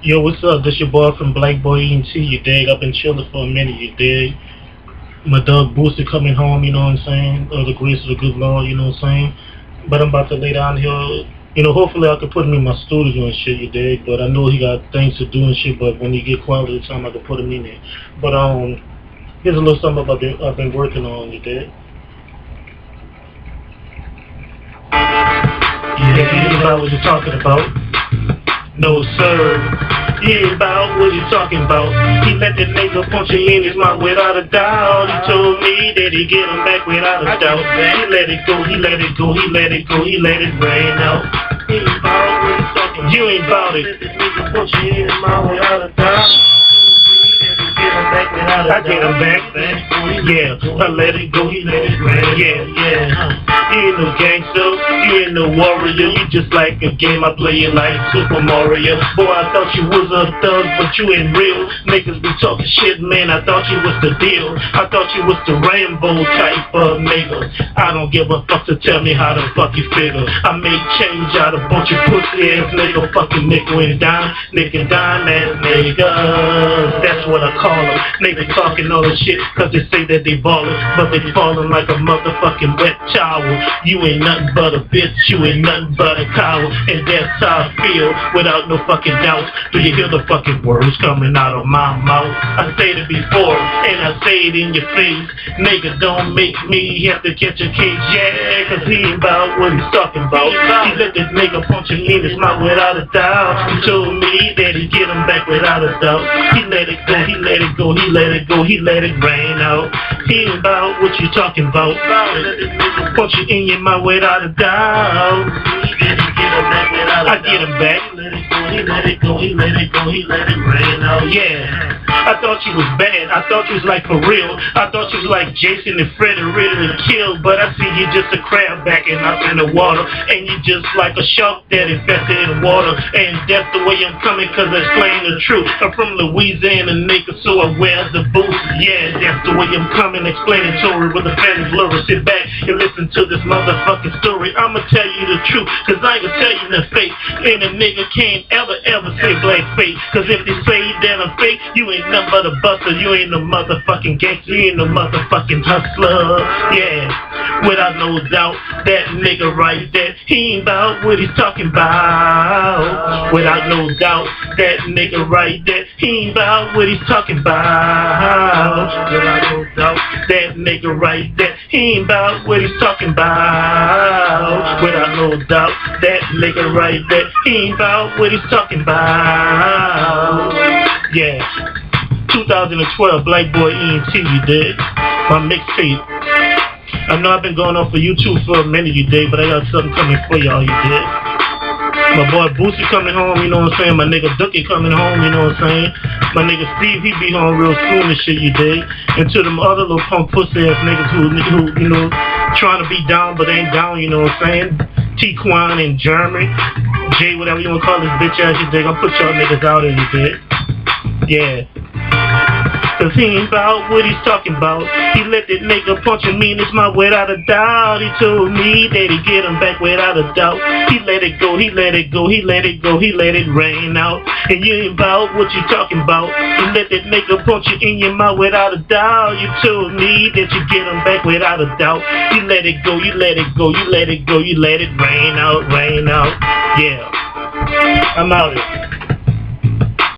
Yo, what's up? This your boy from Black Boy ENT, you dig? I've been chilling for a minute, you dig? My dog Booster coming home, you know what I'm saying? The grace of the good Lord, you know what I'm saying? But I'm about to lay down here. Hopefully I could put him in my studio and shit, you dig? But I know he got things to do and shit, but when he get quality time, I could put him in there. But, here's a little something I've been working on, you dig? Yeah, you ain't about what you're talking about. No, sir. He ain't about what he talking about. He let that nigga punch you in his mouth without a doubt. He told me that he get him back without a doubt. He let it go, he let it go, he let it go, he let it rain out. He ain't about what he talking about. You ain't about it. Let that nigga punch you in his mouth without a doubt. I get him back, yeah. I let it go, he let it rain, yeah. You ain't no gangster, you ain't no warrior. You just like a game I play it like Super Mario. Boy, I thought you was a thug, but you ain't real. Niggas be talking shit, man, I thought you was the deal. I thought you was the Rambo type of nigga. I don't give a fuck to tell me how the fuck you figure. I made change out of a bunch of pussy ass nigga, fucking nickel and dime ass niggas. That's what I call them. Niggas talking all this shit cause they say that they ballin', but they fallin' like a motherfucking wet towel. You ain't nothing but a bitch, you ain't nothing but a coward. And that's how I feel, without no fucking doubt. Do you hear the fucking words coming out of my mouth? I said it before, and I say it in your face. Nigga, don't make me have to catch a case, yeah. Cause he ain't about what he's talking about. He let this nigga punch him in his mouth without a doubt. He told me that he get him back without a doubt. He let it go, he let it go, he let it go, he let it rain out. He ain't about what you talking about. Punch you in your mouth without a doubt. I get him back. He let it go, he let it go, he let it rain out. Yeah. I thought you was bad. I thought you was like for real. I thought you was like Jason and Freddy ready to kill. But I see you just a crab backing up in the water. And you just like a shark that infested in water. And that's the way I'm coming cause I explain the truth. I'm from Louisiana, nigga, so I wear the boots. Yeah, that's the way I'm coming, explaining story with a family blur. Sit back and listen to this motherfucking story. I'ma tell you the truth, cause I can tell you the fake. And a nigga can't ever say black fake. Cause if they say that I'm fake, you ain't nothing but a buster. You ain't no motherfucking gangster, you ain't no motherfucking hustler. Yeah, without no doubt, that nigga right there, he ain't about what he's talking about. Without no doubt, that nigga right there, he ain't about what he's talking about. Without no doubt, that nigga right there, he ain't about what he's talking about. Without no doubt, that nigga right there, he ain't about what he's talking about. Yeah. 2012 Black Boy ENT, you dig? My mixtape. I know I've been going on for YouTube for a minute, you dig, but I got something coming for y'all, you dig? My boy Boosie coming home, you know what I'm saying? My nigga Dookie coming home, you know what I'm saying? My nigga Steve, he be home real soon and shit, you dig? And to them other little punk pussy ass niggas who, you know, trying to be down but ain't down, you know what I'm saying? T-Quan and Jeremy, Jay, whatever you wanna call this bitch ass, you dig? I'll put y'all niggas out in, you dig? Yeah. Cause he ain't about what he's talking about. He let that nigga punch him in his mouth without a doubt. He told me that he get him back without a doubt. He let it go, he let it go, he let it go, he let it rain out. And you ain't about what you talking about. You let that nigga punch you in your mouth without a doubt. You told me that you get him back without a doubt. You let it go, you let it go, you let it go, you let it rain out, rain out. Yeah. I'm out here.